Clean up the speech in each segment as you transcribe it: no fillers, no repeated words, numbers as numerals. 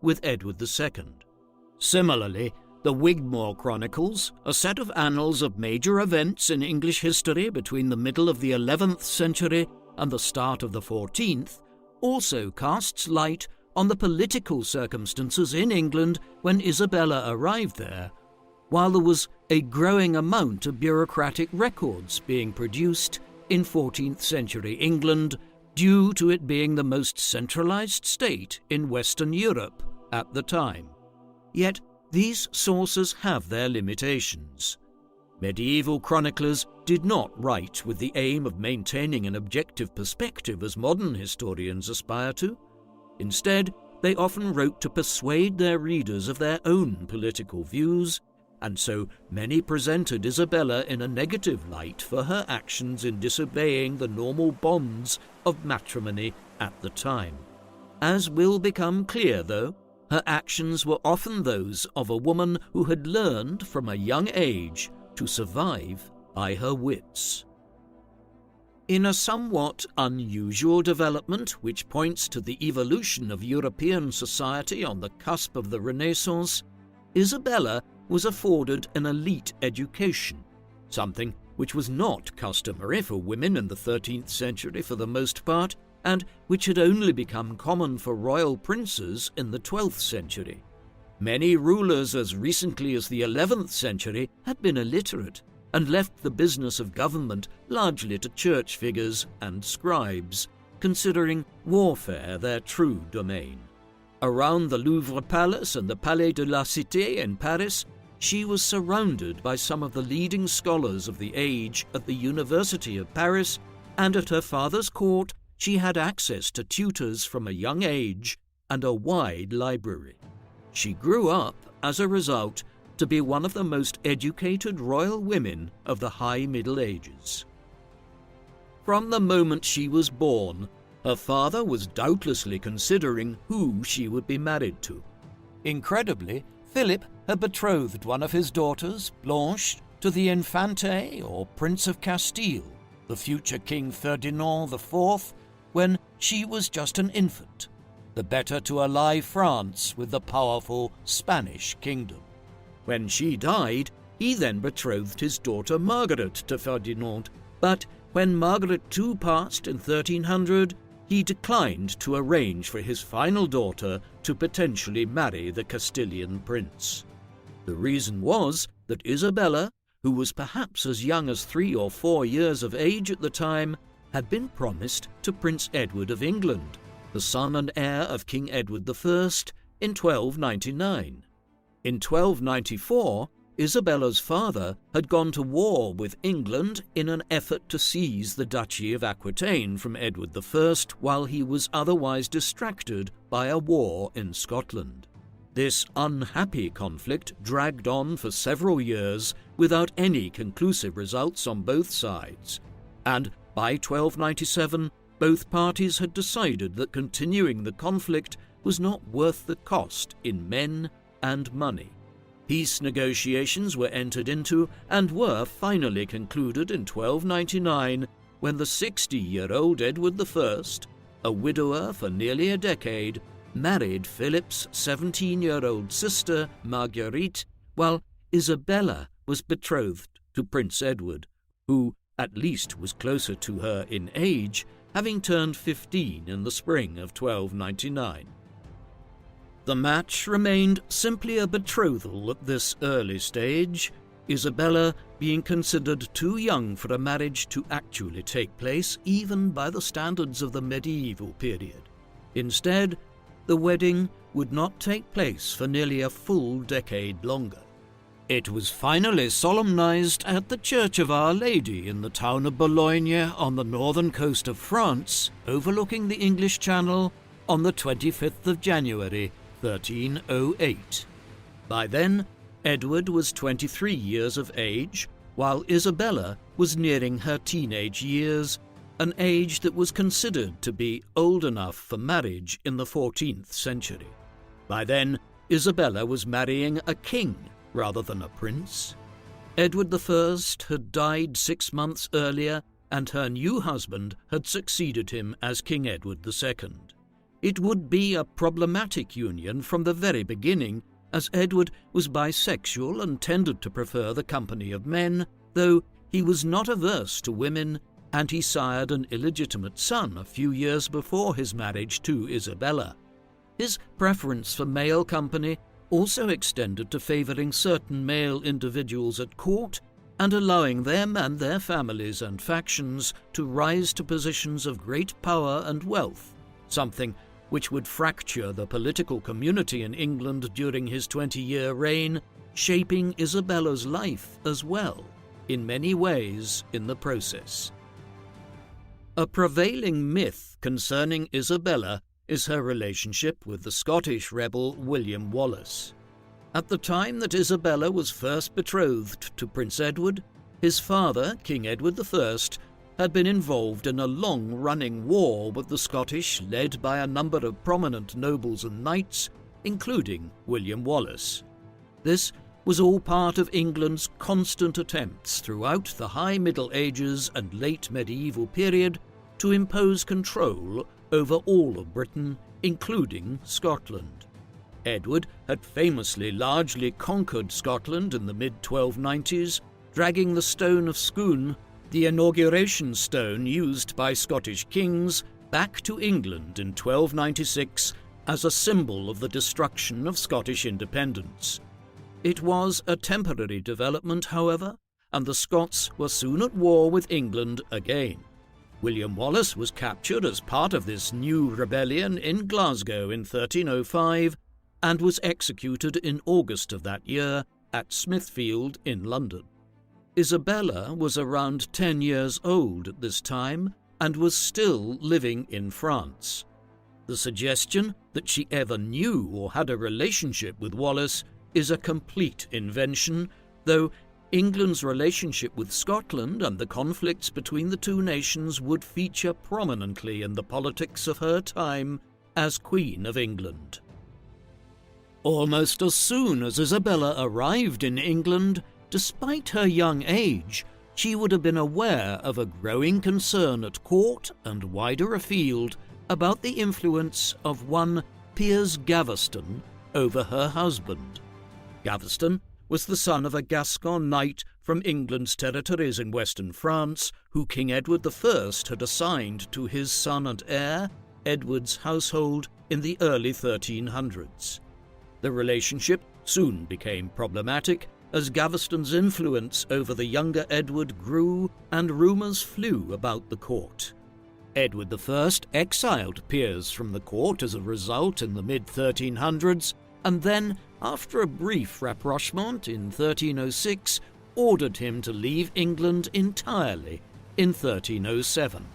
with Edward II. Similarly, the Wigmore Chronicles, a set of annals of major events in English history between the middle of the 11th century and the start of the 14th, also casts light on the political circumstances in England when Isabella arrived there, while there was a growing amount of bureaucratic records being produced in 14th century England due to it being the most centralized state in Western Europe at the time. Yet these sources have their limitations. Medieval chroniclers did not write with the aim of maintaining an objective perspective as modern historians aspire to. Instead, they often wrote to persuade their readers of their own political views, and so many presented Isabella in a negative light for her actions in disobeying the normal bonds of matrimony at the time. As will become clear, though, her actions were often those of a woman who had learned from a young age to survive by her wits. In a somewhat unusual development which points to the evolution of European society on the cusp of the Renaissance, Isabella was afforded an elite education, something which was not customary for women in the 13th century for the most part, and which had only become common for royal princes in the 12th century. Many rulers as recently as the 11th century had been illiterate and left the business of government largely to church figures and scribes, considering warfare their true domain. Around the Louvre Palace and the Palais de la Cité in Paris, she was surrounded by some of the leading scholars of the age at the University of Paris, and at her father's court she had access to tutors from a young age and a wide library. She grew up, as a result, to be one of the most educated royal women of the High Middle Ages. From the moment she was born, her father was doubtlessly considering who she would be married to. Incredibly, Philip had betrothed one of his daughters, Blanche, to the Infante or Prince of Castile, the future King Ferdinand IV, when she was just an infant, the better to ally France with the powerful Spanish kingdom. When she died, he then betrothed his daughter Margaret to Ferdinand, but when Margaret too passed in 1300, he declined to arrange for his final daughter to potentially marry the Castilian prince. The reason was that Isabella, who was perhaps as young as 3 or 4 years of age at the time, had been promised to Prince Edward of England, the son and heir of King Edward I, in 1299. In 1294, Isabella's father had gone to war with England in an effort to seize the Duchy of Aquitaine from Edward I while he was otherwise distracted by a war in Scotland. This unhappy conflict dragged on for several years without any conclusive results on both sides, and by 1297 both parties had decided that continuing the conflict was not worth the cost in men and money. Peace negotiations were entered into and were finally concluded in 1299 when the 60-year-old Edward I, a widower for nearly a decade, married Philip's 17-year-old sister Marguerite, while Isabella was betrothed to Prince Edward, who at least was closer to her in age, having turned 15 in the spring of 1299. The match remained simply a betrothal at this early stage, Isabella being considered too young for a marriage to actually take place even by the standards of the medieval period. Instead, the wedding would not take place for nearly a full decade longer. It was finally solemnized at the Church of Our Lady in the town of Boulogne on the northern coast of France, overlooking the English Channel, on the 25th of January, 1308. By then, Edward was 23 years of age, while Isabella was nearing her teenage years, an age that was considered to be old enough for marriage in the 14th century. By then, Isabella was marrying a king rather than a prince. Edward I had died 6 months earlier, and her new husband had succeeded him as King Edward II. It would be a problematic union from the very beginning, as Edward was bisexual and tended to prefer the company of men, though he was not averse to women, and he sired an illegitimate son a few years before his marriage to Isabella. His preference for male company also extended to favouring certain male individuals at court and allowing them and their families and factions to rise to positions of great power and wealth, something which would fracture the political community in England during his 20-year reign, shaping Isabella's life as well, in many ways in the process. A prevailing myth concerning Isabella is her relationship with the Scottish rebel William Wallace. At the time that Isabella was first betrothed to Prince Edward, his father, King Edward I, had been involved in a long-running war with the Scottish, led by a number of prominent nobles and knights, including William Wallace. This was all part of England's constant attempts throughout the High Middle Ages and late medieval period to impose control over all of Britain, including Scotland. Edward had famously largely conquered Scotland in the mid-1290s, dragging the Stone of Scone, the inauguration stone used by Scottish kings, back to England in 1296 as a symbol of the destruction of Scottish independence. It was a temporary development, however, and the Scots were soon at war with England again. William Wallace was captured as part of this new rebellion in Glasgow in 1305 and was executed in August of that year at Smithfield in London. Isabella was around 10 years old at this time and was still living in France. The suggestion that she ever knew or had a relationship with Wallace is a complete invention, though England's relationship with Scotland and the conflicts between the two nations would feature prominently in the politics of her time as Queen of England. Almost as soon as Isabella arrived in England, despite her young age, she would have been aware of a growing concern at court and wider afield about the influence of one Piers Gaveston over her husband. Gaveston was the son of a Gascon knight from England's territories in western France, who King Edward I had assigned to his son and heir, Edward's household, in the early 1300s. The relationship soon became problematic, as Gaveston's influence over the younger Edward grew and rumours flew about the court. Edward I exiled Piers from the court as a result in the mid-1300s, and then, after a brief rapprochement in 1306, ordered him to leave England entirely in 1307.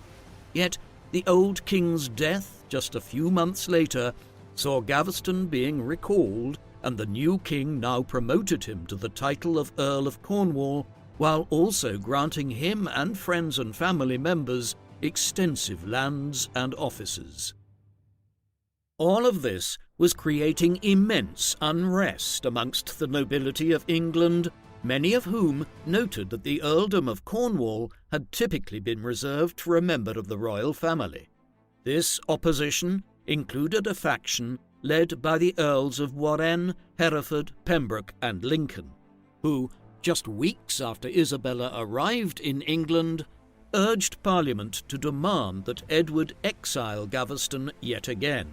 Yet the old king's death just a few months later saw Gaveston being recalled, and the new king now promoted him to the title of Earl of Cornwall, while also granting him and friends and family members extensive lands and offices. All of this was creating immense unrest amongst the nobility of England, many of whom noted that the earldom of Cornwall had typically been reserved for a member of the royal family. This opposition included a faction led by the Earls of Warenne, Hereford, Pembroke and Lincoln, who, just weeks after Isabella arrived in England, urged Parliament to demand that Edward exile Gaveston yet again.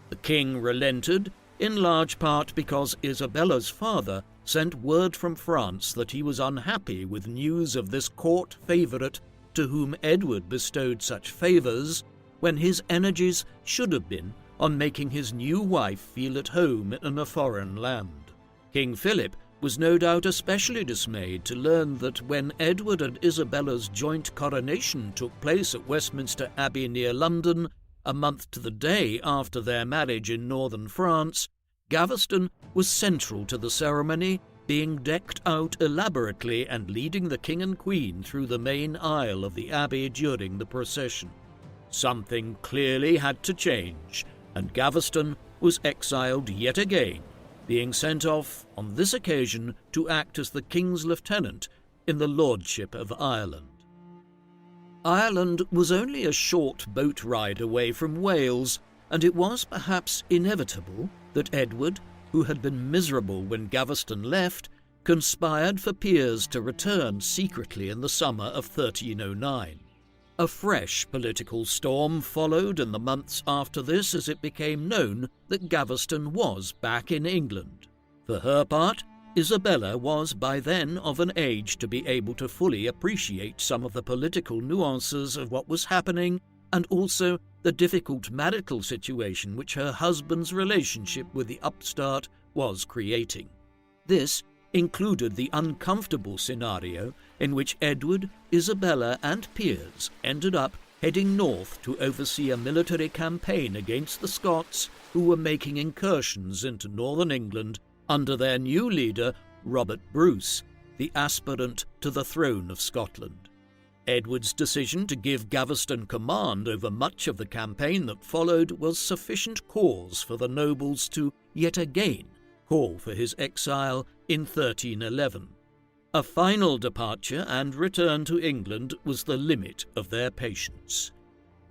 The king relented, in large part because Isabella's father sent word from France that he was unhappy with news of this court favourite to whom Edward bestowed such favours, when his energies should have been on making his new wife feel at home in a foreign land. King Philip was no doubt especially dismayed to learn that when Edward and Isabella's joint coronation took place at Westminster Abbey near London, a month to the day after their marriage in northern France, Gaveston was central to the ceremony, being decked out elaborately and leading the king and queen through the main aisle of the abbey during the procession. Something clearly had to change, and Gaveston was exiled yet again, being sent off on this occasion to act as the king's lieutenant in the lordship of Ireland. Ireland was only a short boat ride away from Wales, and it was perhaps inevitable that Edward, who had been miserable when Gaveston left, conspired for Piers to return secretly in the summer of 1309. A fresh political storm followed in the months after this as it became known that Gaveston was back in England. For her part, Isabella was by then of an age to be able to fully appreciate some of the political nuances of what was happening, and also the difficult marital situation which her husband's relationship with the upstart was creating. This included the uncomfortable scenario in which Edward, Isabella, and Piers ended up heading north to oversee a military campaign against the Scots, who were making incursions into northern England under their new leader, Robert Bruce, the aspirant to the throne of Scotland. Edward's decision to give Gaveston command over much of the campaign that followed was sufficient cause for the nobles to yet again call for his exile in 1311. A final departure and return to England was the limit of their patience.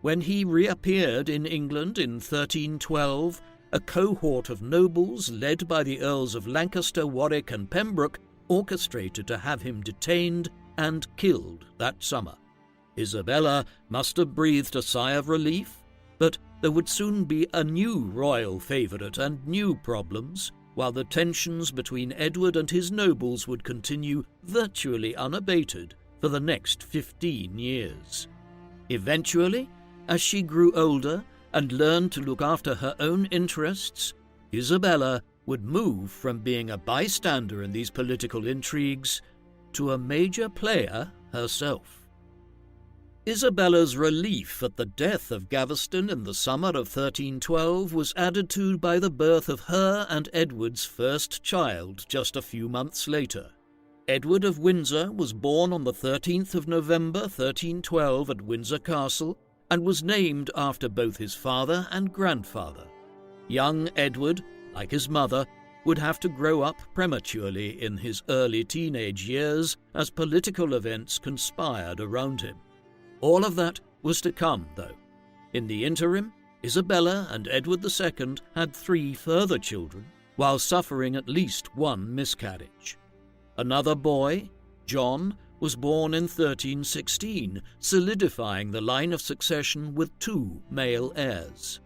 When he reappeared in England in 1312, a cohort of nobles led by the Earls of Lancaster, Warwick and Pembroke orchestrated to have him detained and killed that summer. Isabella must have breathed a sigh of relief, but there would soon be a new royal favourite and new problems, while the tensions between Edward and his nobles would continue virtually unabated for the next 15 years. Eventually, as she grew older and learned to look after her own interests, Isabella would move from being a bystander in these political intrigues to a major player herself. Isabella's relief at the death of Gaveston in the summer of 1312 was added to by the birth of her and Edward's first child just a few months later. Edward of Windsor was born on the 13th of November 1312 at Windsor Castle and was named after both his father and grandfather. Young Edward, like his mother, would have to grow up prematurely in his early teenage years as political events conspired around him. All of that was to come, though. In the interim, Isabella and Edward II had 3 further children, while suffering at least one miscarriage. Another boy, John, was born in 1316, solidifying the line of succession with 2 male heirs.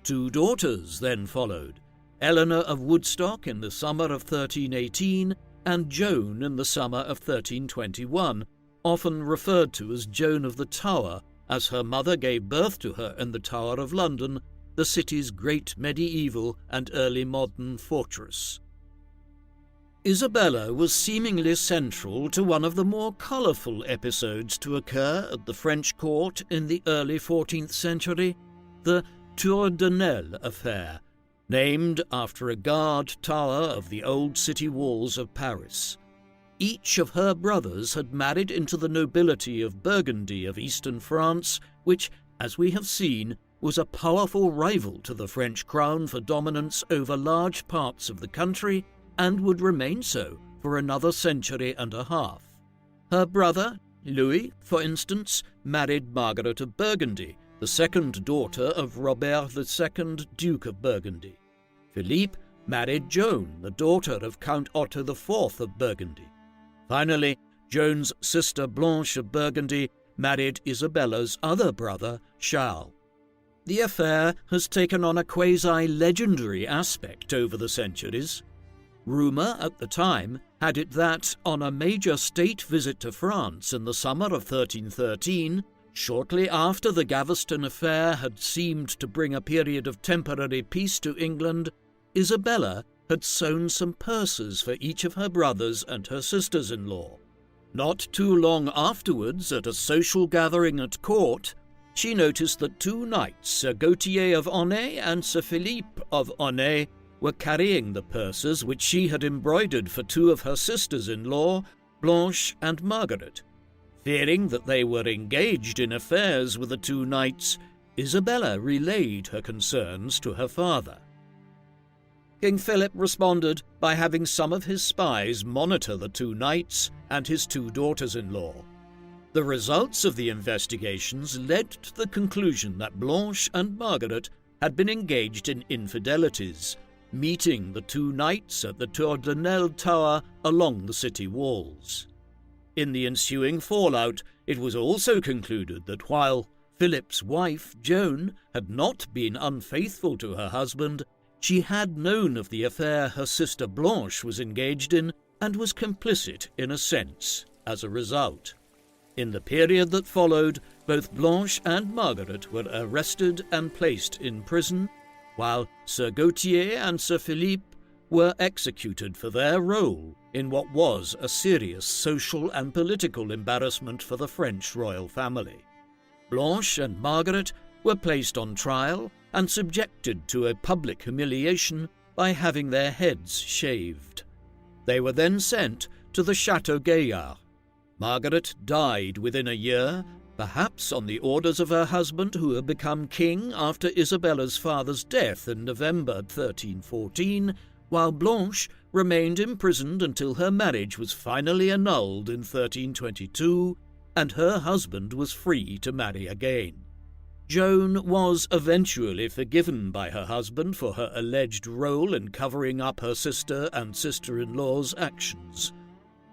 2 daughters then followed, Eleanor of Woodstock in the summer of 1318 and Joan in the summer of 1321, often referred to as Joan of the Tower, as her mother gave birth to her in the Tower of London, the city's great medieval and early modern fortress. Isabella was seemingly central to one of the more colourful episodes to occur at the French court in the early 14th century, the Tour de Nesle affair, named after a guard tower of the old city walls of Paris. Each of her brothers had married into the nobility of Burgundy of eastern France, which, as we have seen, was a powerful rival to the French crown for dominance over large parts of the country, and would remain so for another century and a half. Her brother, Louis, for instance, married Margaret of Burgundy, the second daughter of Robert II, Duke of Burgundy. Philippe married Joan, the daughter of Count Otto IV of Burgundy. Finally, Joan's sister Blanche of Burgundy married Isabella's other brother, Charles. The affair has taken on a quasi-legendary aspect over the centuries. Rumour at the time had it that, on a major state visit to France in the summer of 1313, shortly after the Gaveston affair had seemed to bring a period of temporary peace to England, Isabella had sewn some purses for each of her brothers and her sisters-in-law. Not too long afterwards, at a social gathering at court, she noticed that 2 knights, Sir Gautier of Aunay and Sir Philippe of Aunay, were carrying the purses which she had embroidered for 2 of her sisters-in-law, Blanche and Margaret. Fearing that they were engaged in affairs with the 2 knights, Isabella relayed her concerns to her father. King Philip responded by having some of his spies monitor the 2 knights and his 2 daughters-in-law. The results of the investigations led to the conclusion that Blanche and Margaret had been engaged in infidelities, meeting the two knights at the Tour Tower along the city walls. In the ensuing fallout, it was also concluded that while Philip's wife, Joan, had not been unfaithful to her husband, she had known of the affair her sister Blanche was engaged in and was complicit in a sense as a result. In the period that followed, both Blanche and Margaret were arrested and placed in prison, while Sir Gautier and Sir Philippe were executed for their role in what was a serious social and political embarrassment for the French royal family. Blanche and Margaret were placed on trial and subjected to a public humiliation by having their heads shaved. They were then sent to the Château Gaillard. Margaret died within a year, perhaps on the orders of her husband, who had become king after Isabella's father's death in November 1314, while Blanche remained imprisoned until her marriage was finally annulled in 1322, and her husband was free to marry again. Joan was eventually forgiven by her husband for her alleged role in covering up her sister and sister-in-law's actions.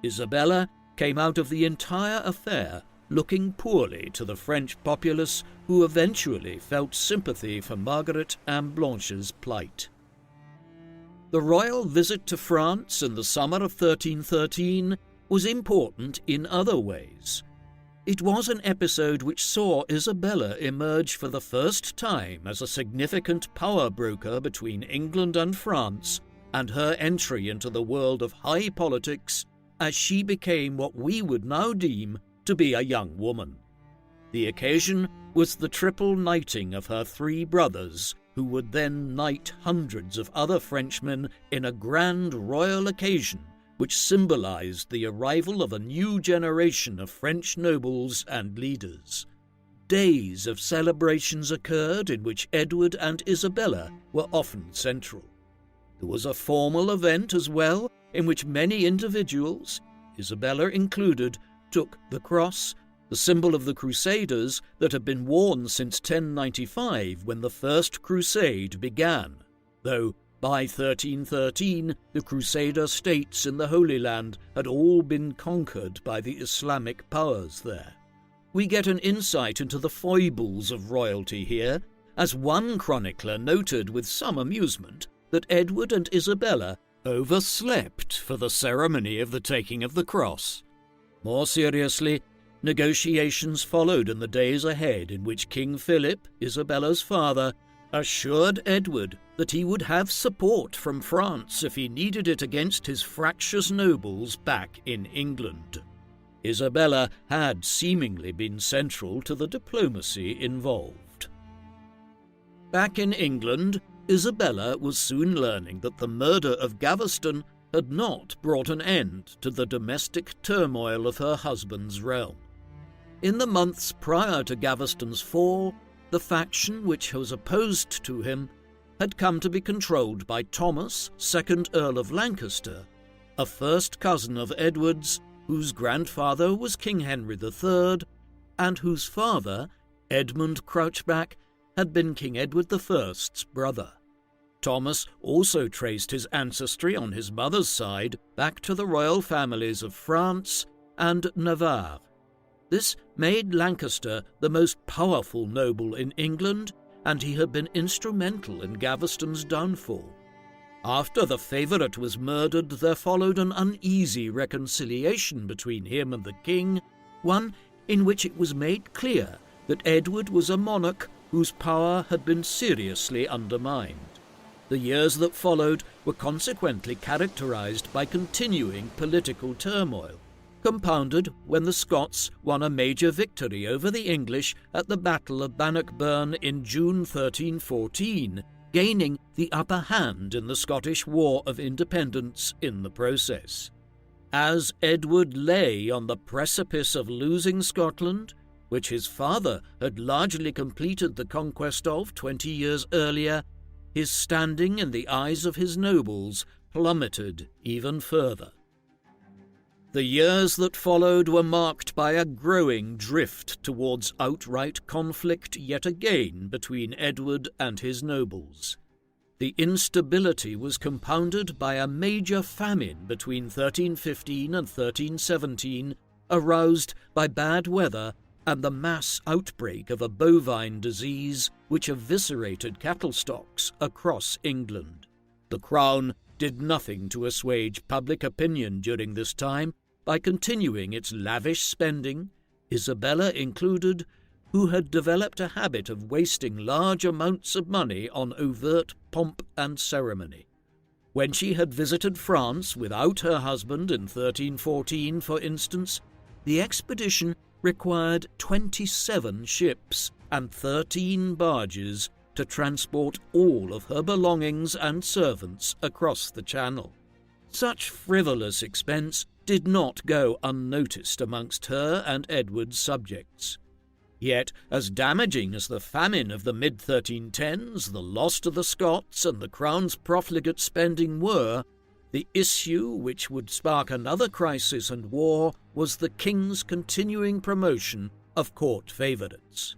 Isabella came out of the entire affair looking poorly to the French populace, who eventually felt sympathy for Margaret and Blanche's plight. The royal visit to France in the summer of 1313 was important in other ways. It was an episode which saw Isabella emerge for the first time as a significant power broker between England and France, and her entry into the world of high politics as she became what we would now deem to be a young woman. The occasion was the triple knighting of her three brothers, who would then knight hundreds of other Frenchmen in a grand royal occasion which symbolized the arrival of a new generation of French nobles and leaders. Days of celebrations occurred in which Edward and Isabella were often central. There was a formal event as well, in which many individuals, Isabella included, took the cross, the symbol of the Crusaders that had been worn since 1095 when the First Crusade began, though by 1313 the Crusader states in the Holy Land had all been conquered by the Islamic powers there. We get an insight into the foibles of royalty here, as one chronicler noted with some amusement that Edward and Isabella overslept for the ceremony of the taking of the cross. More seriously, negotiations followed in the days ahead in which King Philip, Isabella's father, assured Edward that he would have support from France if he needed it against his fractious nobles back in England. Isabella had seemingly been central to the diplomacy involved. Back in England, Isabella was soon learning that the murder of Gaveston had not brought an end to the domestic turmoil of her husband's realm. In the months prior to Gaveston's fall, the faction which was opposed to him had come to be controlled by Thomas, 2nd Earl of Lancaster, a first cousin of Edward's, whose grandfather was King Henry III, and whose father, Edmund Crouchback, had been King Edward I's brother. Thomas also traced his ancestry on his mother's side back to the royal families of France and Navarre. This made Lancaster the most powerful noble in England, and he had been instrumental in Gaveston's downfall. After the favourite was murdered, there followed an uneasy reconciliation between him and the king, one in which it was made clear that Edward was a monarch whose power had been seriously undermined. The years that followed were consequently characterized by continuing political turmoil, compounded when the Scots won a major victory over the English at the Battle of Bannockburn in June 1314, gaining the upper hand in the Scottish War of Independence in the process. As Edward lay on the precipice of losing Scotland, which his father had largely completed the conquest of 20 years earlier, his standing in the eyes of his nobles plummeted even further. The years that followed were marked by a growing drift towards outright conflict yet again between Edward and his nobles. The instability was compounded by a major famine between 1315 and 1317, aroused by bad weather and the mass outbreak of a bovine disease which eviscerated cattle stocks across England. The Crown did nothing to assuage public opinion during this time by continuing its lavish spending, Isabella included, who had developed a habit of wasting large amounts of money on overt pomp and ceremony. When she had visited France without her husband in 1314, for instance, the expedition required 27 ships and 13 barges to transport all of her belongings and servants across the Channel. Such frivolous expense did not go unnoticed amongst her and Edward's subjects. Yet, as damaging as the famine of the mid-1310s, the loss to the Scots, and the Crown's profligate spending were, the issue which would spark another crisis and war was the King's continuing promotion of court favourites.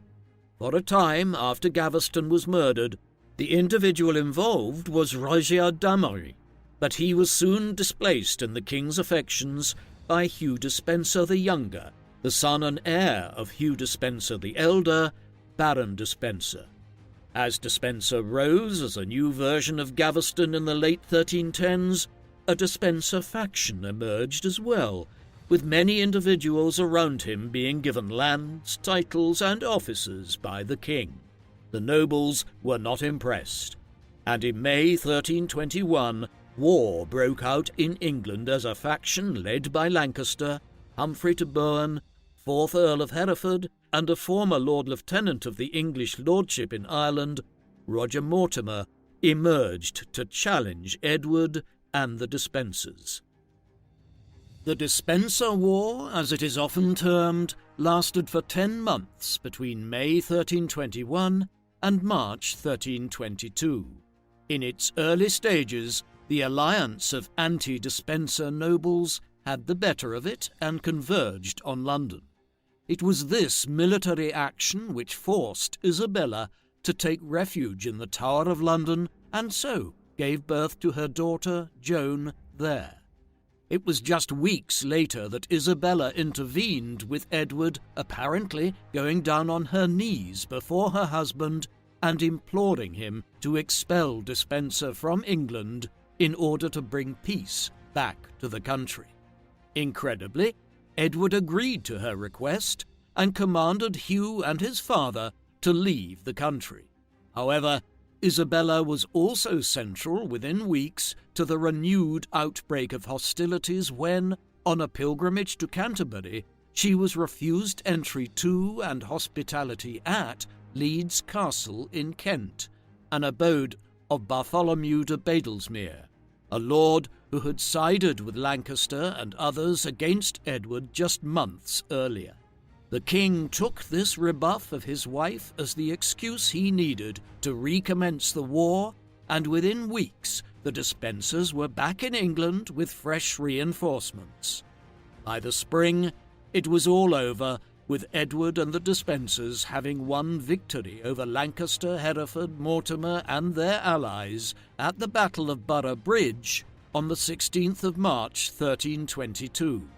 For a time after Gaveston was murdered, the individual involved was Roger d'Amory, but he was soon displaced in the King's affections by Hugh Despenser the Younger, the son and heir of Hugh Despenser the Elder, Baron Despenser. As Despenser rose as a new version of Gaveston in the late 1310s, a Despenser faction emerged as well, with many individuals around him being given lands, titles, and offices by the king. The nobles were not impressed, and in May 1321, war broke out in England as a faction led by Lancaster, Humphrey de Bohun, 4th Earl of Hereford, and a former Lord Lieutenant of the English lordship in Ireland, Roger Mortimer, emerged to challenge Edward and the Despensers. The Despenser War, as it is often termed, lasted for 10 months between May 1321 and March 1322. In its early stages, the alliance of anti-Despenser nobles had the better of it and converged on London. It was this military action which forced Isabella to take refuge in the Tower of London and so gave birth to her daughter Joan there. It was just weeks later that Isabella intervened, with Edward apparently going down on her knees before her husband and imploring him to expel Despenser from England in order to bring peace back to the country. Incredibly, Edward agreed to her request and commanded Hugh and his father to leave the country. However, Isabella was also central within weeks to the renewed outbreak of hostilities when, on a pilgrimage to Canterbury, she was refused entry to and hospitality at Leeds Castle in Kent, an abode of Bartholomew de Badlesmere, a lord who had sided with Lancaster and others against Edward just months earlier. The king took this rebuff of his wife as the excuse he needed to recommence the war, and within weeks the Despensers were back in England with fresh reinforcements. By the spring, it was all over, with Edward and the Despensers having won victory over Lancaster, Hereford, Mortimer, and their allies at the Battle of Borough Bridge on the 16th of March 1322.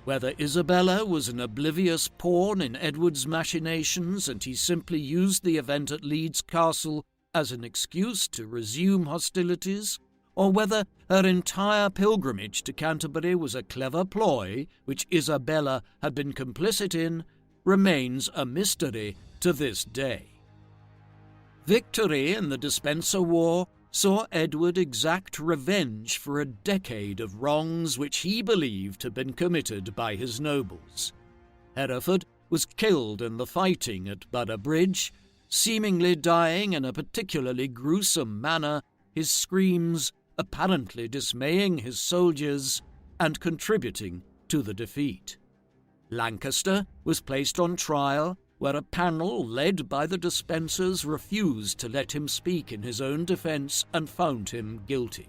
Whether Isabella was an oblivious pawn in Edward's machinations and he simply used the event at Leeds Castle as an excuse to resume hostilities, or whether her entire pilgrimage to Canterbury was a clever ploy which Isabella had been complicit in, remains a mystery to this day. Victory in the Despenser War saw Edward exact revenge for a decade of wrongs which he believed had been committed by his nobles. Hereford was killed in the fighting at Borough Bridge, seemingly dying in a particularly gruesome manner, his screams apparently dismaying his soldiers and contributing to the defeat. Lancaster was placed on trial, where a panel led by the Despensers refused to let him speak in his own defence and found him guilty.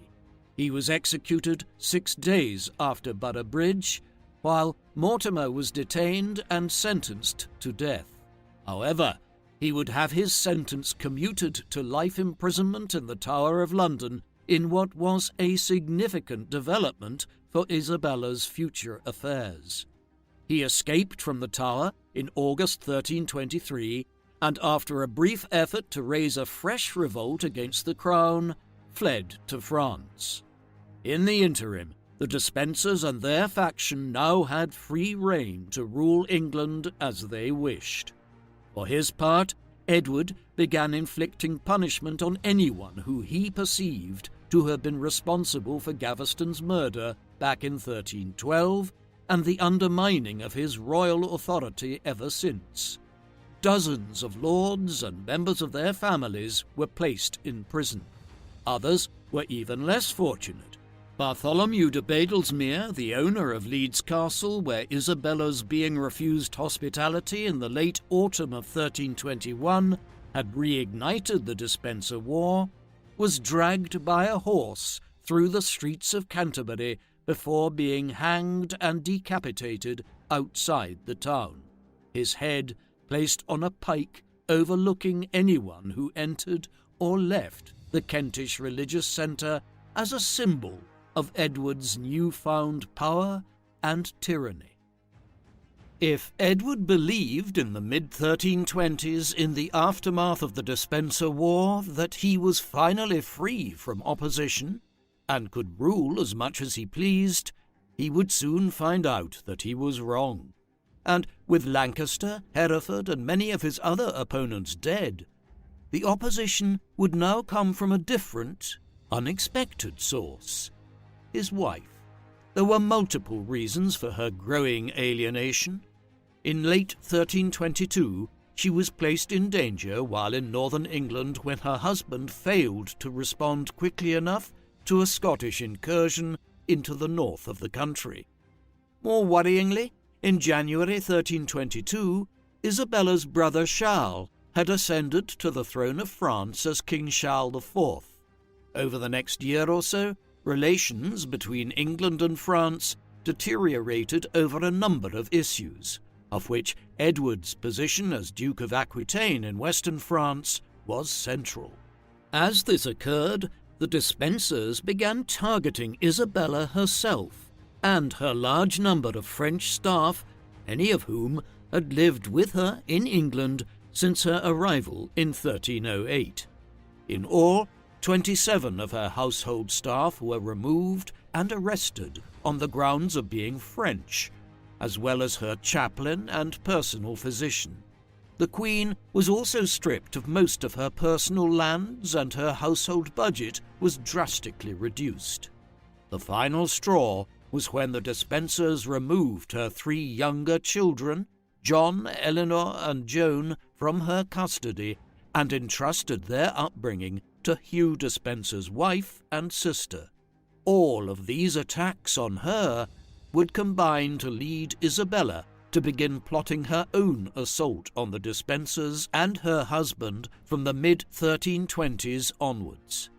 He was executed 6 days after Borough Bridge, while Mortimer was detained and sentenced to death. However, he would have his sentence commuted to life imprisonment in the Tower of London in what was a significant development for Isabella's future affairs. He escaped from the Tower in August 1323, and after a brief effort to raise a fresh revolt against the crown, fled to France. In the interim, the Despensers and their faction now had free rein to rule England as they wished. For his part, Edward began inflicting punishment on anyone who he perceived to have been responsible for Gaveston's murder back in 1312 and the undermining of his royal authority ever since. Dozens of lords and members of their families were placed in prison. Others were even less fortunate. Bartholomew de Badlesmere, the owner of Leeds Castle, where Isabella's being refused hospitality in the late autumn of 1321 had reignited the Despenser War, was dragged by a horse through the streets of Canterbury before being hanged and decapitated outside the town, his head placed on a pike overlooking anyone who entered or left the Kentish religious centre as a symbol of Edward's newfound power and tyranny. If Edward believed in the mid-1320s, in the aftermath of the Despenser War, that he was finally free from opposition and could rule as much as he pleased, he would soon find out that he was wrong. And with Lancaster, Hereford, and many of his other opponents dead, the opposition would now come from a different, unexpected source: his wife. There were multiple reasons for her growing alienation. In late 1322, she was placed in danger while in northern England when her husband failed to respond quickly enough to a Scottish incursion into the north of the country. More worryingly, in January 1322, Isabella's brother Charles had ascended to the throne of France as King Charles IV. Over the next year or so, relations between England and France deteriorated over a number of issues, of which Edward's position as Duke of Aquitaine in western France was central. As this occurred, the Despensers began targeting Isabella herself and her large number of French staff, many of whom had lived with her in England since her arrival in 1308. In all, 27 of her household staff were removed and arrested on the grounds of being French, as well as her chaplain and personal physician. The Queen was also stripped of most of her personal lands, and her household budget was drastically reduced. The final straw was when the Despensers removed her 3 younger children, John, Eleanor, and Joan, from her custody and entrusted their upbringing to Hugh Despenser's wife and sister. All of these attacks on her would combine to lead Isabella to begin plotting her own assault on the Despensers and her husband from the mid-1320s onwards.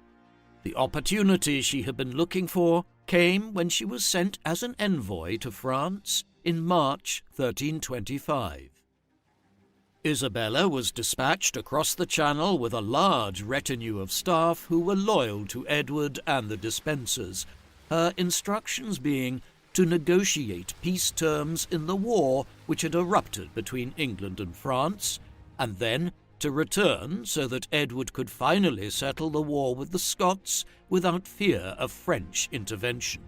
The opportunity she had been looking for came when she was sent as an envoy to France in March 1325. Isabella was dispatched across the Channel with a large retinue of staff who were loyal to Edward and the Despensers, her instructions being to negotiate peace terms in the war which had erupted between England and France, and then to return so that Edward could finally settle the war with the Scots without fear of French intervention.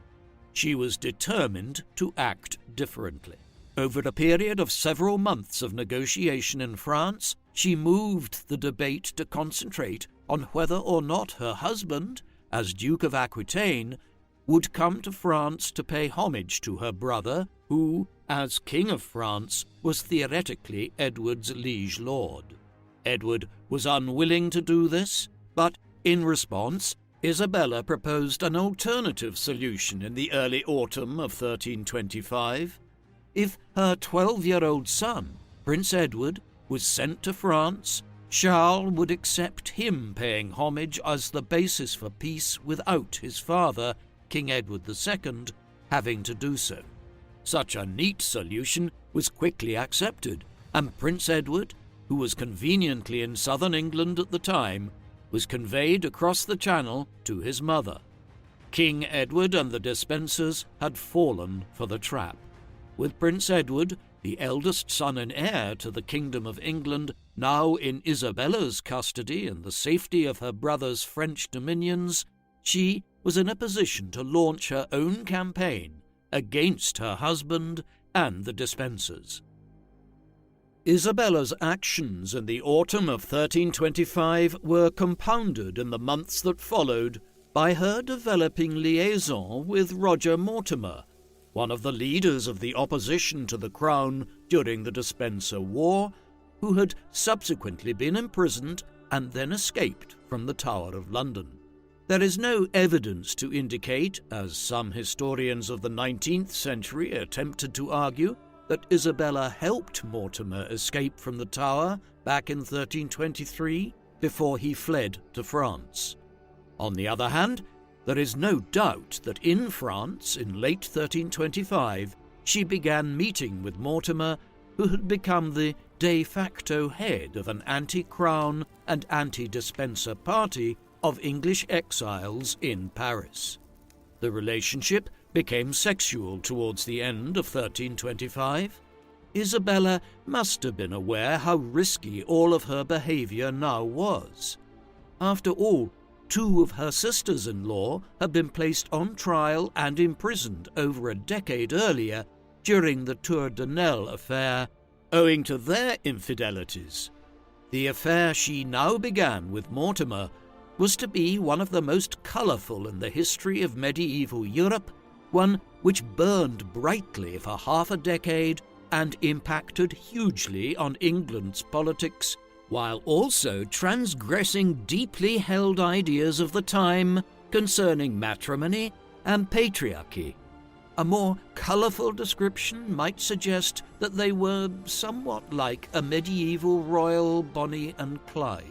She was determined to act differently. Over a period of several months of negotiation in France, she moved the debate to concentrate on whether or not her husband, as Duke of Aquitaine, would come to France to pay homage to her brother, who, as King of France, was theoretically Edward's liege lord. Edward was unwilling to do this, but in response, Isabella proposed an alternative solution in the early autumn of 1325. If her 12-year-old son, Prince Edward, was sent to France, Charles would accept him paying homage as the basis for peace without his father, King Edward II, having to do so. Such a neat solution was quickly accepted, and Prince Edward, who was conveniently in southern England at the time, was conveyed across the Channel to his mother. King Edward and the Despensers had fallen for the trap. With Prince Edward, the eldest son and heir to the Kingdom of England, now in Isabella's custody and the safety of her brother's French dominions, she was in a position to launch her own campaign against her husband and the Despensers. Isabella's actions in the autumn of 1325 were compounded in the months that followed by her developing liaison with Roger Mortimer, one of the leaders of the opposition to the crown during the Despenser War, who had subsequently been imprisoned and then escaped from the Tower of London. There is no evidence to indicate, as some historians of the 19th century attempted to argue, that Isabella helped Mortimer escape from the Tower back in 1323 before he fled to France. On the other hand, there is no doubt that in France, in late 1325, she began meeting with Mortimer, who had become the de facto head of an anti-crown and anti-Despenser party of English exiles in Paris. The relationship became sexual towards the end of 1325. Isabella must have been aware how risky all of her behaviour now was. After all, 2 of her sisters-in-law had been placed on trial and imprisoned over a decade earlier during the Tour de Nesle affair, owing to their infidelities. The affair she now began with Mortimer was to be one of the most colourful in the history of medieval Europe, one which burned brightly for half a decade and impacted hugely on England's politics, while also transgressing deeply held ideas of the time concerning matrimony and patriarchy. A more colourful description might suggest that they were somewhat like a medieval royal Bonnie and Clyde.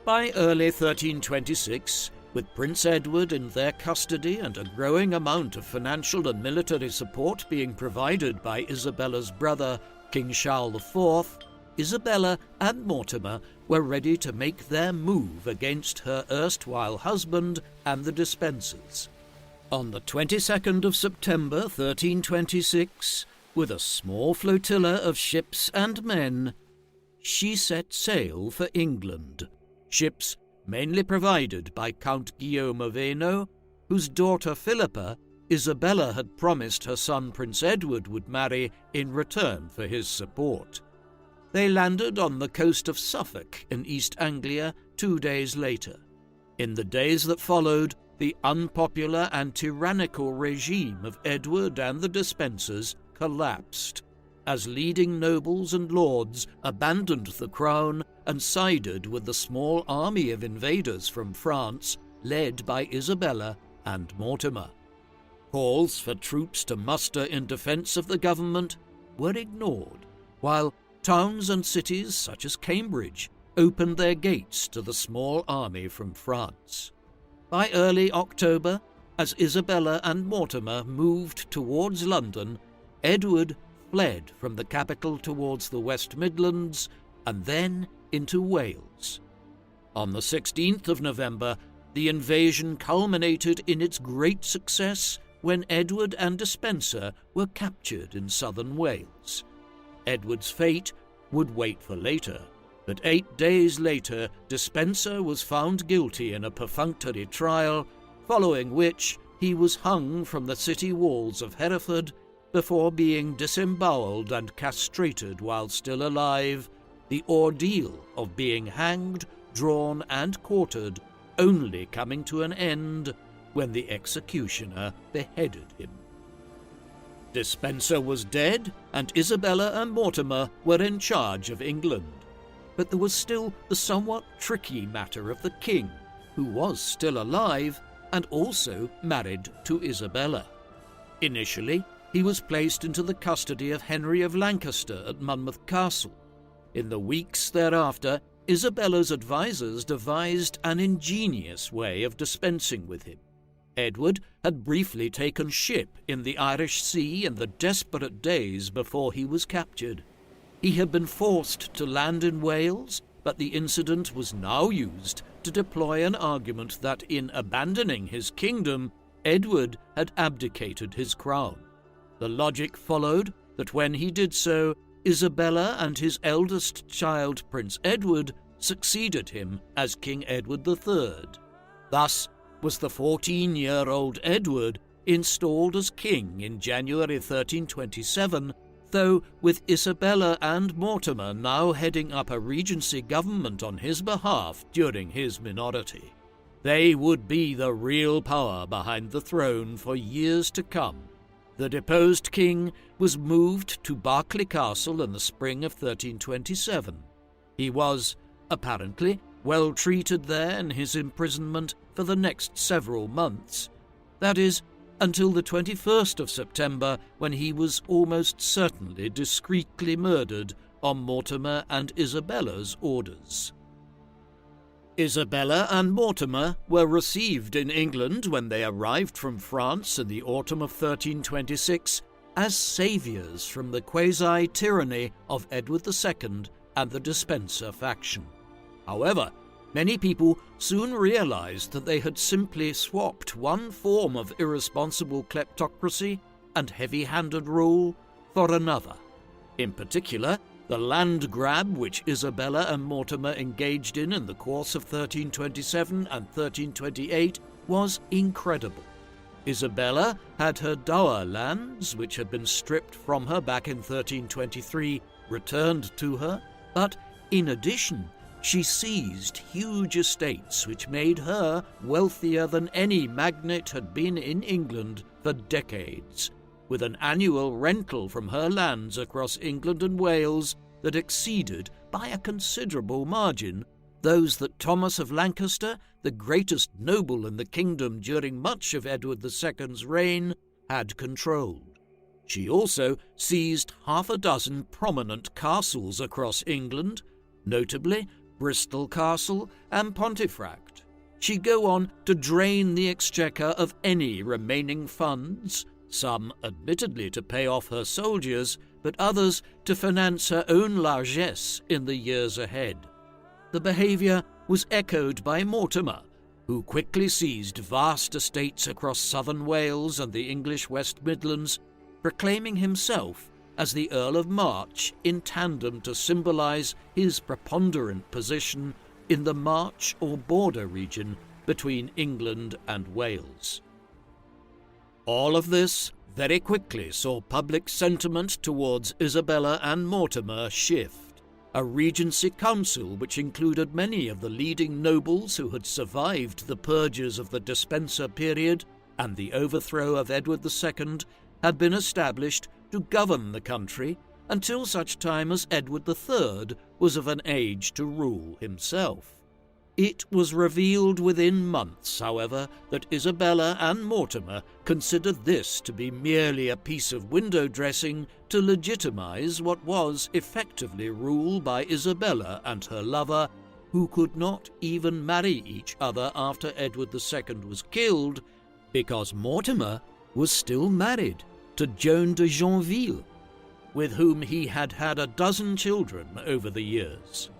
By early 1326, with Prince Edward in their custody and a growing amount of financial and military support being provided by Isabella's brother, King Charles IV, Isabella and Mortimer were ready to make their move against her erstwhile husband and the Despensers. On the 22nd of September 1326, with a small flotilla of ships and men, she set sail for England. Ships mainly provided by Count Guillaume of Hainaut, whose daughter Philippa Isabella had promised her son Prince Edward would marry in return for his support. They landed on the coast of Suffolk in East Anglia 2 days later. In the days that followed, the unpopular and tyrannical regime of Edward and the Despensers collapsed, as leading nobles and lords abandoned the crown and sided with the small army of invaders from France led by Isabella and Mortimer. Calls for troops to muster in defence of the government were ignored, while towns and cities such as Cambridge opened their gates to the small army from France. By early October, as Isabella and Mortimer moved towards London, Edward fled from the capital towards the West Midlands and then into Wales. On the 16th of November, the invasion culminated in its great success when Edward and Despenser were captured in southern Wales. Edward's fate would wait for later, but 8 days later Despenser was found guilty in a perfunctory trial, following which he was hung from the city walls of Hereford before being disembowelled and castrated while still alive, the ordeal of being hanged, drawn and quartered only coming to an end when the executioner beheaded him. Despenser was dead, and Isabella and Mortimer were in charge of England. But there was still the somewhat tricky matter of the king, who was still alive and also married to Isabella. Initially, he was placed into the custody of Henry of Lancaster at Monmouth Castle. In the weeks thereafter, Isabella's advisers devised an ingenious way of dispensing with him. Edward had briefly taken ship in the Irish Sea in the desperate days before he was captured. He had been forced to land in Wales, but the incident was now used to deploy an argument that in abandoning his kingdom, Edward had abdicated his crown. The logic followed that when he did so, Isabella and his eldest child, Prince Edward, succeeded him as King Edward III. Thus was the 14-year-old Edward installed as king in January 1327, though with Isabella and Mortimer now heading up a regency government on his behalf during his minority. They would be the real power behind the throne for years to come. The deposed king was moved to Berkeley Castle in the spring of 1327. He was, apparently, well treated there in his imprisonment for the next several months. That is, until the 21st of September, when he was almost certainly discreetly murdered on Mortimer and Isabella's orders. Isabella and Mortimer were received in England when they arrived from France in the autumn of 1326 as saviours from the quasi-tyranny of Edward II and the Despenser faction. However, many people soon realized that they had simply swapped one form of irresponsible kleptocracy and heavy-handed rule for another. In particular, the land grab which Isabella and Mortimer engaged in the course of 1327 and 1328 was incredible. Isabella had her dower lands, which had been stripped from her back in 1323, returned to her, but in addition, she seized huge estates which made her wealthier than any magnate had been in England for decades, with an annual rental from her lands across England and Wales that exceeded, by a considerable margin, those that Thomas of Lancaster, the greatest noble in the kingdom during much of Edward II's reign, had controlled. She also seized half a dozen prominent castles across England, notably Bristol Castle and Pontefract. She'd go on to drain the exchequer of any remaining funds, some admittedly to pay off her soldiers, but others to finance her own largesse in the years ahead. The behaviour was echoed by Mortimer, who quickly seized vast estates across southern Wales and the English West Midlands, proclaiming himself as the Earl of March in tandem to symbolise his preponderant position in the March or border region between England and Wales. All of this very quickly saw public sentiment towards Isabella and Mortimer shift. A regency council which included many of the leading nobles who had survived the purges of the Despenser period and the overthrow of Edward II had been established to govern the country until such time as Edward III was of an age to rule himself. It was revealed within months, however, that Isabella and Mortimer considered this to be merely a piece of window dressing to legitimize what was effectively rule by Isabella and her lover, who could not even marry each other after Edward II was killed, because Mortimer was still married to Joan de Joinville, with whom he had had a dozen children over the years.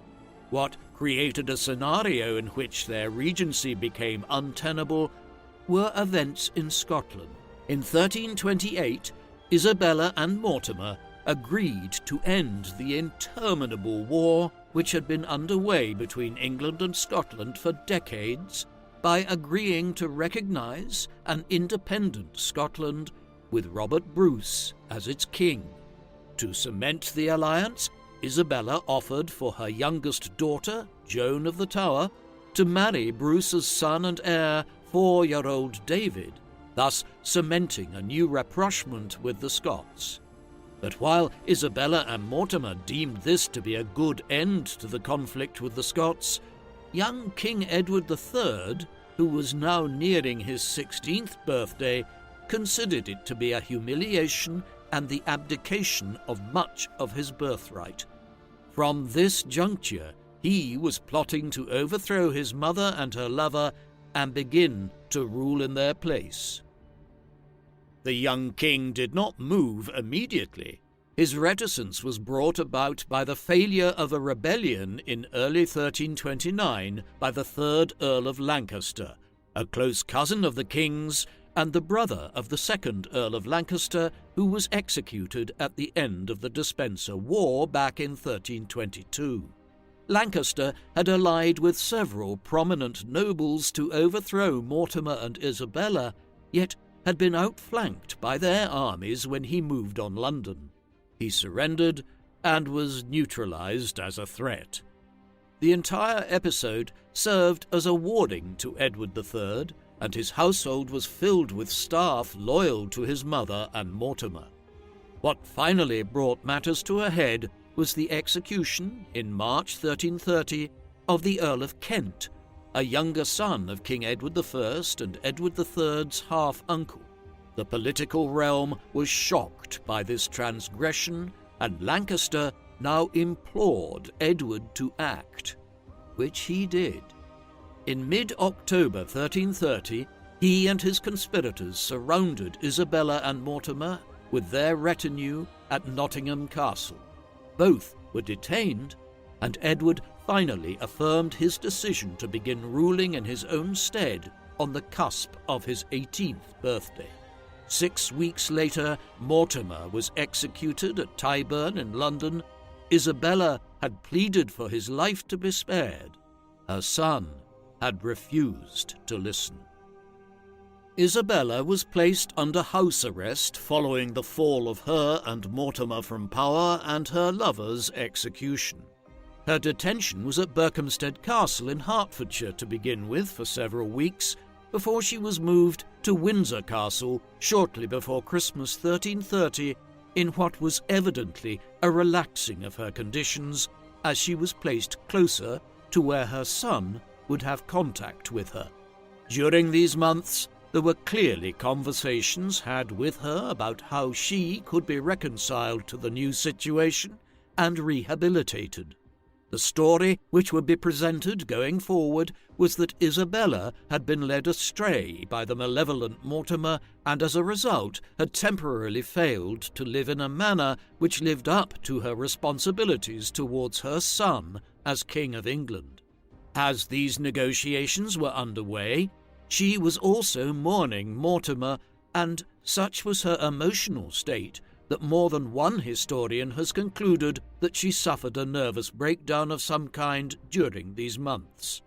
What created a scenario in which their regency became untenable were events in Scotland. In 1328, Isabella and Mortimer agreed to end the interminable war which had been underway between England and Scotland for decades by agreeing to recognise an independent Scotland with Robert Bruce as its king. To cement the alliance, Isabella offered for her youngest daughter, Joan of the Tower, to marry Bruce's son and heir, 4-year-old David, thus cementing a new rapprochement with the Scots. But while Isabella and Mortimer deemed this to be a good end to the conflict with the Scots, young King Edward III, who was now nearing his 16th birthday, considered it to be a humiliation and the abdication of much of his birthright. From this juncture, he was plotting to overthrow his mother and her lover and begin to rule in their place. The young king did not move immediately. His reticence was brought about by the failure of a rebellion in early 1329 by the 3rd Earl of Lancaster, a close cousin of the king's and the brother of the 2nd Earl of Lancaster, who was executed at the end of the Despenser War back in 1322. Lancaster had allied with several prominent nobles to overthrow Mortimer and Isabella, yet had been outflanked by their armies when he moved on London. He surrendered and was neutralized as a threat. The entire episode served as a warning to Edward III, and his household was filled with staff loyal to his mother and Mortimer. What finally brought matters to a head was the execution, in March 1330, of the Earl of Kent, a younger son of King Edward I and Edward III's half-uncle. The political realm was shocked by this transgression, and Lancaster now implored Edward to act, which he did. In mid-October 1330, he and his conspirators surrounded Isabella and Mortimer with their retinue at Nottingham Castle. Both were detained, and Edward finally affirmed his decision to begin ruling in his own stead on the cusp of his 18th birthday. 6 weeks later, Mortimer was executed at Tyburn in London. Isabella had pleaded for his life to be spared. Her son had refused to listen. Isabella was placed under house arrest following the fall of her and Mortimer from power and her lover's execution. Her detention was at Berkhamsted Castle in Hertfordshire to begin with for several weeks, before she was moved to Windsor Castle shortly before Christmas 1330 in what was evidently a relaxing of her conditions, as she was placed closer to where her son would have contact with her. During these months, there were clearly conversations had with her about how she could be reconciled to the new situation and rehabilitated. The story which would be presented going forward was that Isabella had been led astray by the malevolent Mortimer and as a result had temporarily failed to live in a manner which lived up to her responsibilities towards her son as King of England. As these negotiations were underway, she was also mourning Mortimer, and such was her emotional state that more than one historian has concluded that she suffered a nervous breakdown of some kind during these months.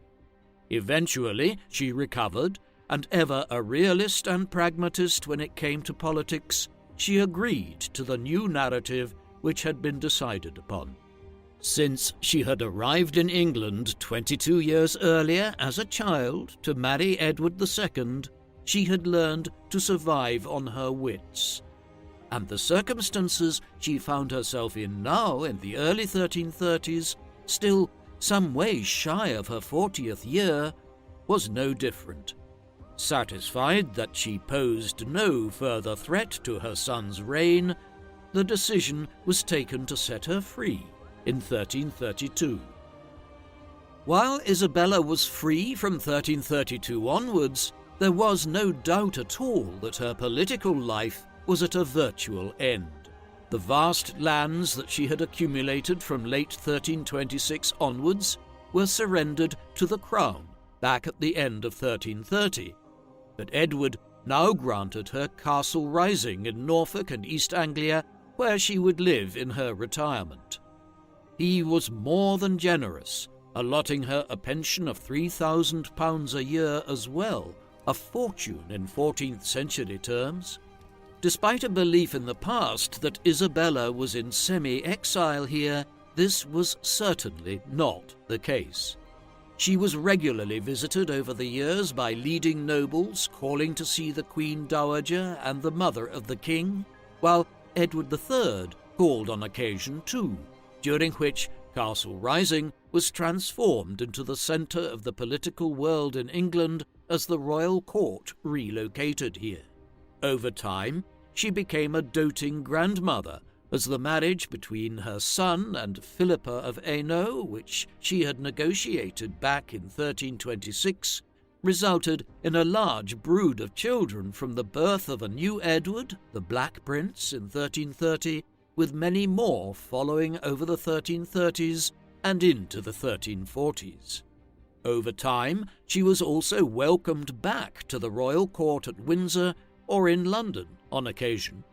Eventually, she recovered, and ever a realist and pragmatist when it came to politics, she agreed to the new narrative which had been decided upon. Since she had arrived in England 22 years earlier as a child to marry Edward II, she had learned to survive on her wits. And the circumstances she found herself in now in the early 1330s, still some way shy of her 40th year, was no different. Satisfied that she posed no further threat to her son's reign, the decision was taken to set her free in 1332. While Isabella was free from 1332 onwards, there was no doubt at all that her political life was at a virtual end. The vast lands that she had accumulated from late 1326 onwards were surrendered to the Crown back at the end of 1330, but Edward now granted her Castle Rising in Norfolk and East Anglia, where she would live in her retirement. He was more than generous, allotting her a pension of £3,000 a year as well, a fortune in 14th century terms. Despite a belief in the past that Isabella was in semi-exile here, this was certainly not the case. She was regularly visited over the years by leading nobles calling to see the Queen Dowager and the mother of the king, while Edward III called on occasion too, during which Castle Rising was transformed into the centre of the political world in England as the royal court relocated here. Over time, she became a doting grandmother, as the marriage between her son and Philippa of Hainaut, which she had negotiated back in 1326, resulted in a large brood of children from the birth of a new Edward, the Black Prince, in 1330, with many more following over the 1330s and into the 1340s. Over time, she was also welcomed back to the royal court at Windsor or in London on occasion.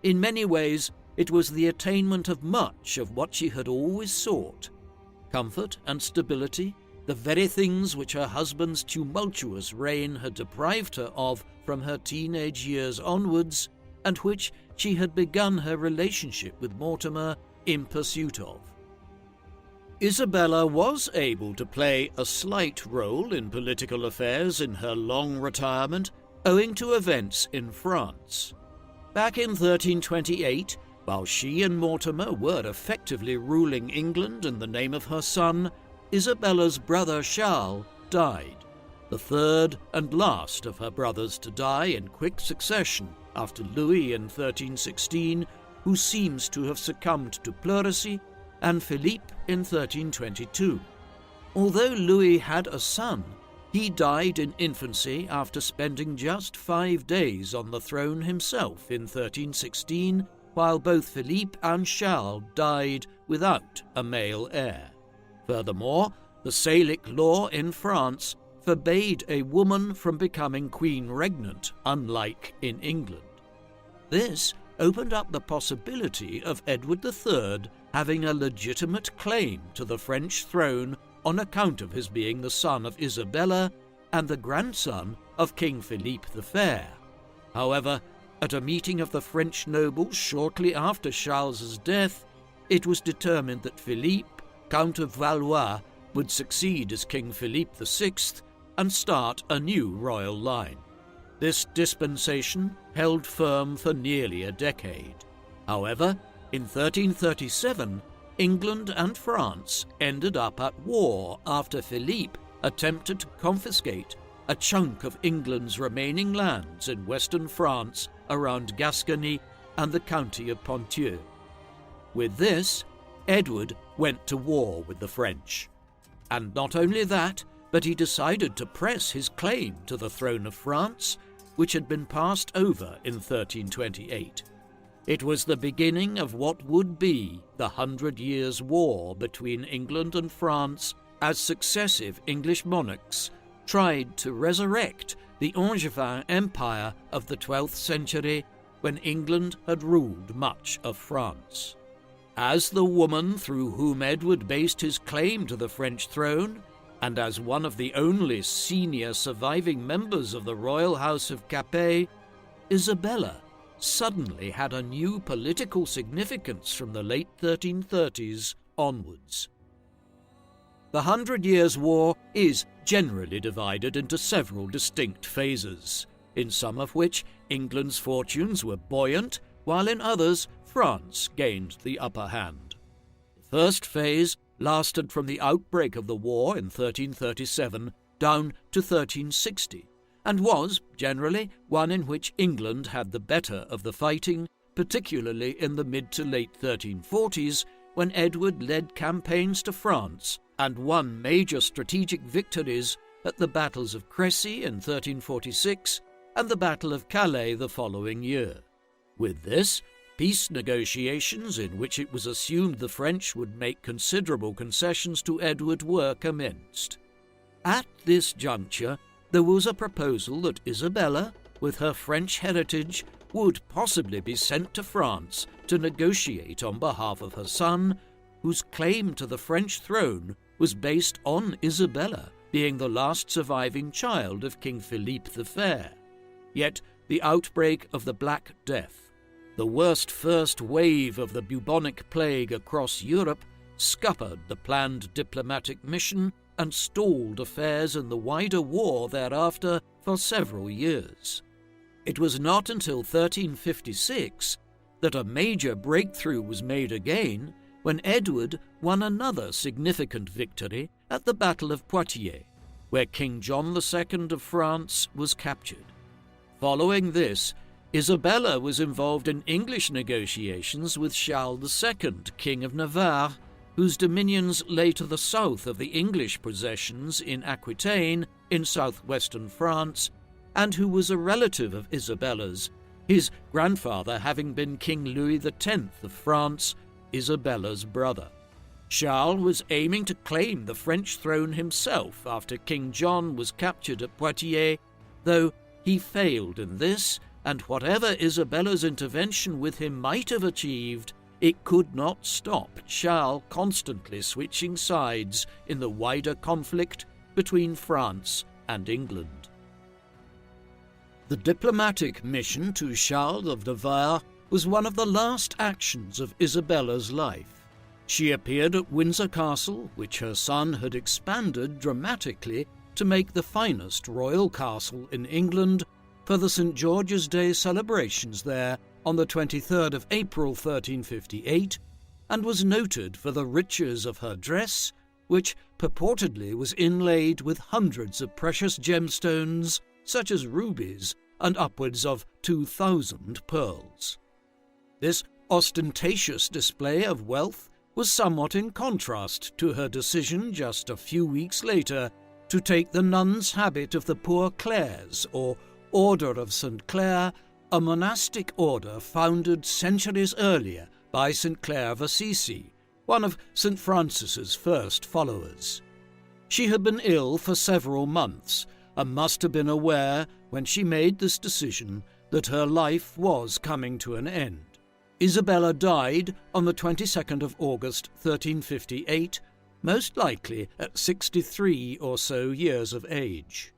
In many ways, it was the attainment of much of what she had always sought: comfort and stability, the very things which her husband's tumultuous reign had deprived her of from her teenage years onwards, and which she had begun her relationship with Mortimer in pursuit of. Isabella was able to play a slight role in political affairs in her long retirement, owing to events in France. Back in 1328, while she and Mortimer were effectively ruling England in the name of her son, Isabella's brother Charles died, the third and last of her brothers to die in quick succession after Louis in 1316, who seems to have succumbed to pleurisy, and Philippe in 1322. Although Louis had a son, he died in infancy after spending just 5 days on the throne himself in 1316, while both Philippe and Charles died without a male heir. Furthermore, the Salic law in France forbade a woman from becoming queen regnant, unlike in England. This opened up the possibility of Edward III having a legitimate claim to the French throne on account of his being the son of Isabella and the grandson of King Philippe the Fair. However, at a meeting of the French nobles shortly after Charles's death, it was determined that Philippe, Count of Valois, would succeed as King Philippe VI and start a new royal line. This dispensation held firm for nearly a decade. However, in 1337, England and France ended up at war after Philippe attempted to confiscate a chunk of England's remaining lands in western France around Gascony and the county of Ponthieu. With this, Edward went to war with the French. And not only that, but he decided to press his claim to the throne of France, which had been passed over in 1328. It was the beginning of what would be the 100 Years' War between England and France, as successive English monarchs tried to resurrect the Angevin Empire of the 12th century, when England had ruled much of France. As the woman through whom Edward based his claim to the French throne, and as one of the only senior surviving members of the royal house of Capet, Isabella suddenly had a new political significance from the late 1330s onwards. The 100 Years' War is generally divided into several distinct phases, in some of which England's fortunes were buoyant, while in others France gained the upper hand. The first phase lasted from the outbreak of the war in 1337 down to 1360, and was, generally, one in which England had the better of the fighting, particularly in the mid to late 1340s, when Edward led campaigns to France and won major strategic victories at the battles of Crécy in 1346 and the Battle of Calais the following year. With this, peace negotiations in which it was assumed the French would make considerable concessions to Edward were commenced. At this juncture, there was a proposal that Isabella, with her French heritage, would possibly be sent to France to negotiate on behalf of her son, whose claim to the French throne was based on Isabella being the last surviving child of King Philippe the Fair. Yet the outbreak of the Black Death, the worst first wave of the bubonic plague across Europe, scuppered the planned diplomatic mission and stalled affairs in the wider war thereafter for several years. It was not until 1356 that a major breakthrough was made again, when Edward won another significant victory at the Battle of Poitiers, where King John II of France was captured. Following this, Isabella was involved in English negotiations with Charles II, King of Navarre, whose dominions lay to the south of the English possessions in Aquitaine in southwestern France, and who was a relative of Isabella's, his grandfather having been King Louis X of France, Isabella's brother. Charles was aiming to claim the French throne himself after King John was captured at Poitiers, though he failed in this, and whatever Isabella's intervention with him might have achieved, it could not stop Charles constantly switching sides in the wider conflict between France and England. The diplomatic mission to Charles of Navarre was one of the last actions of Isabella's life. She appeared at Windsor Castle, which her son had expanded dramatically to make the finest royal castle in England, for the St. George's Day celebrations there on the 23rd of April 1358, and was noted for the riches of her dress, which purportedly was inlaid with hundreds of precious gemstones, such as rubies, and upwards of 2,000 pearls. This ostentatious display of wealth was somewhat in contrast to her decision just a few weeks later to take the nun's habit of the Poor Clares, or Order of St. Clare, a monastic order founded centuries earlier by St. Clare of Assisi, one of St. Francis's first followers. She had been ill for several months, and must have been aware, when she made this decision, that her life was coming to an end. Isabella died on the 22nd of August 1358, most likely at 63 or so years of age.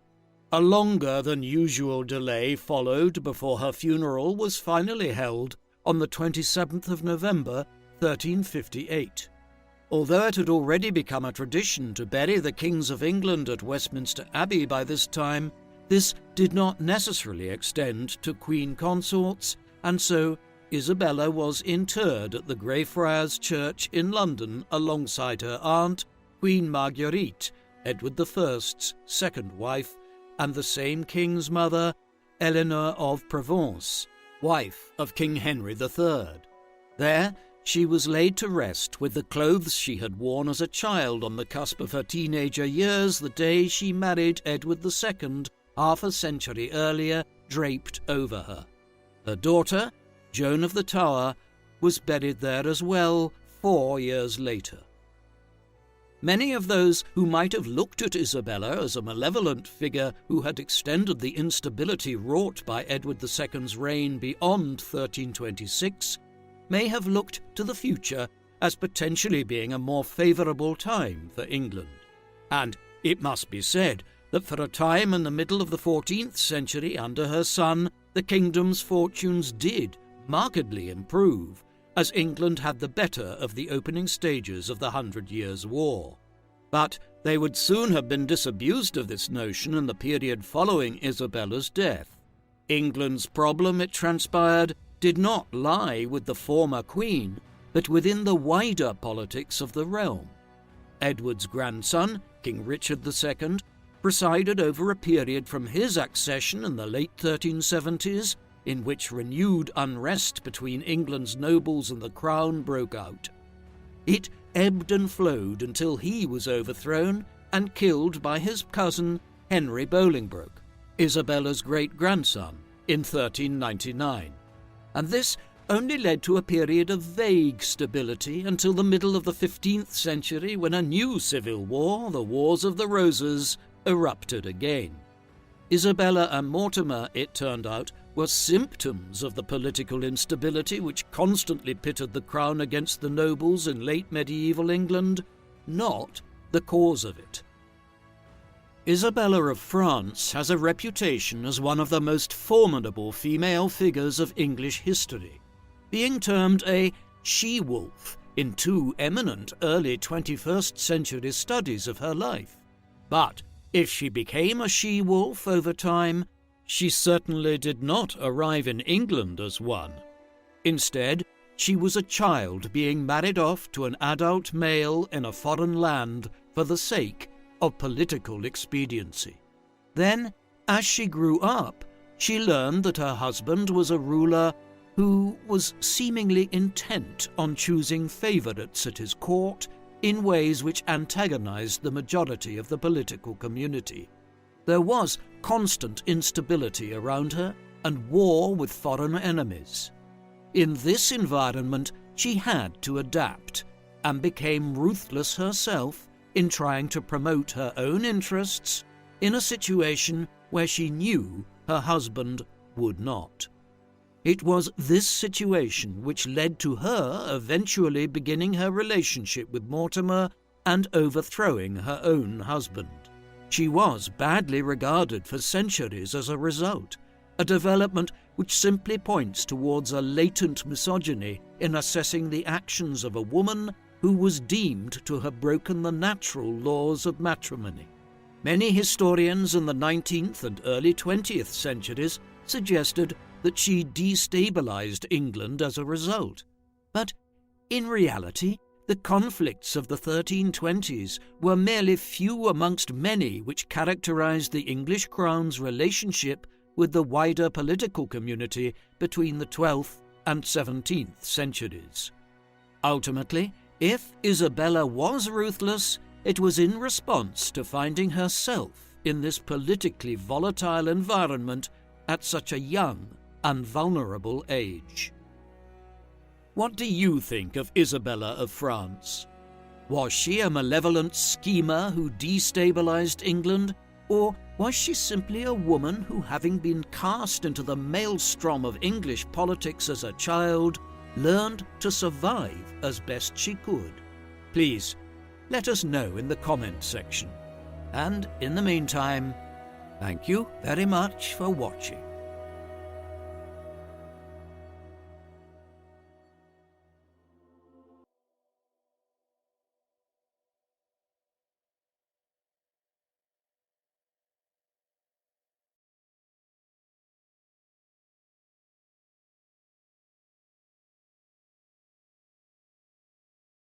A longer than usual delay followed before her funeral was finally held on the 27th of November 1358. Although it had already become a tradition to bury the kings of England at Westminster Abbey by this time, this did not necessarily extend to queen consorts, and so Isabella was interred at the Greyfriars Church in London alongside her aunt, Queen Marguerite, Edward I's second wife, and the same king's mother, Eleanor of Provence, wife of King Henry III. There she was laid to rest with the clothes she had worn as a child on the cusp of her teenager years the day she married Edward II, half a century earlier, draped over her. Her daughter, Joan of the Tower, was buried there as well 4 years later. Many of those who might have looked at Isabella as a malevolent figure who had extended the instability wrought by Edward II's reign beyond 1326 may have looked to the future as potentially being a more favourable time for England. And it must be said that for a time in the middle of the 14th century under her son, the kingdom's fortunes did markedly improve, as England had the better of the opening stages of the 100 Years' War. But they would soon have been disabused of this notion in the period following Isabella's death. England's problem, it transpired, did not lie with the former queen, but within the wider politics of the realm. Edward's grandson, King Richard II, presided over a period from his accession in the late 1370s, in which renewed unrest between England's nobles and the crown broke out. It ebbed and flowed until he was overthrown and killed by his cousin Henry Bolingbroke, Isabella's great-grandson, in 1399. And this only led to a period of vague stability until the middle of the 15th century, when a new civil war, the Wars of the Roses, erupted again. Isabella and Mortimer, it turned out, were symptoms of the political instability which constantly pitted the crown against the nobles in late medieval England, not the cause of it. Isabella of France has a reputation as one of the most formidable female figures of English history, being termed a she-wolf in 2 eminent early 21st century studies of her life. But if she became a she-wolf over time, she certainly did not arrive in England as one. Instead, she was a child being married off to an adult male in a foreign land for the sake of political expediency. Then, as she grew up, she learned that her husband was a ruler who was seemingly intent on choosing favourites at his court in ways which antagonized the majority of the political community. There was constant instability around her and war with foreign enemies. In this environment, she had to adapt and became ruthless herself in trying to promote her own interests in a situation where she knew her husband would not. It was this situation which led to her eventually beginning her relationship with Mortimer and overthrowing her own husband. She was badly regarded for centuries as a result, a development which simply points towards a latent misogyny in assessing the actions of a woman who was deemed to have broken the natural laws of matrimony. Many historians in the 19th and early 20th centuries suggested that she destabilized England as a result. But in reality, the conflicts of the 1320s were merely few amongst many which characterized the English crown's relationship with the wider political community between the 12th and 17th centuries. Ultimately, if Isabella was ruthless, it was in response to finding herself in this politically volatile environment at such a young and vulnerable age. What do you think of Isabella of France? Was she a malevolent schemer who destabilized England, or was she simply a woman who, having been cast into the maelstrom of English politics as a child, learned to survive as best she could? Please, let us know in the comment section. And in the meantime, thank you very much for watching.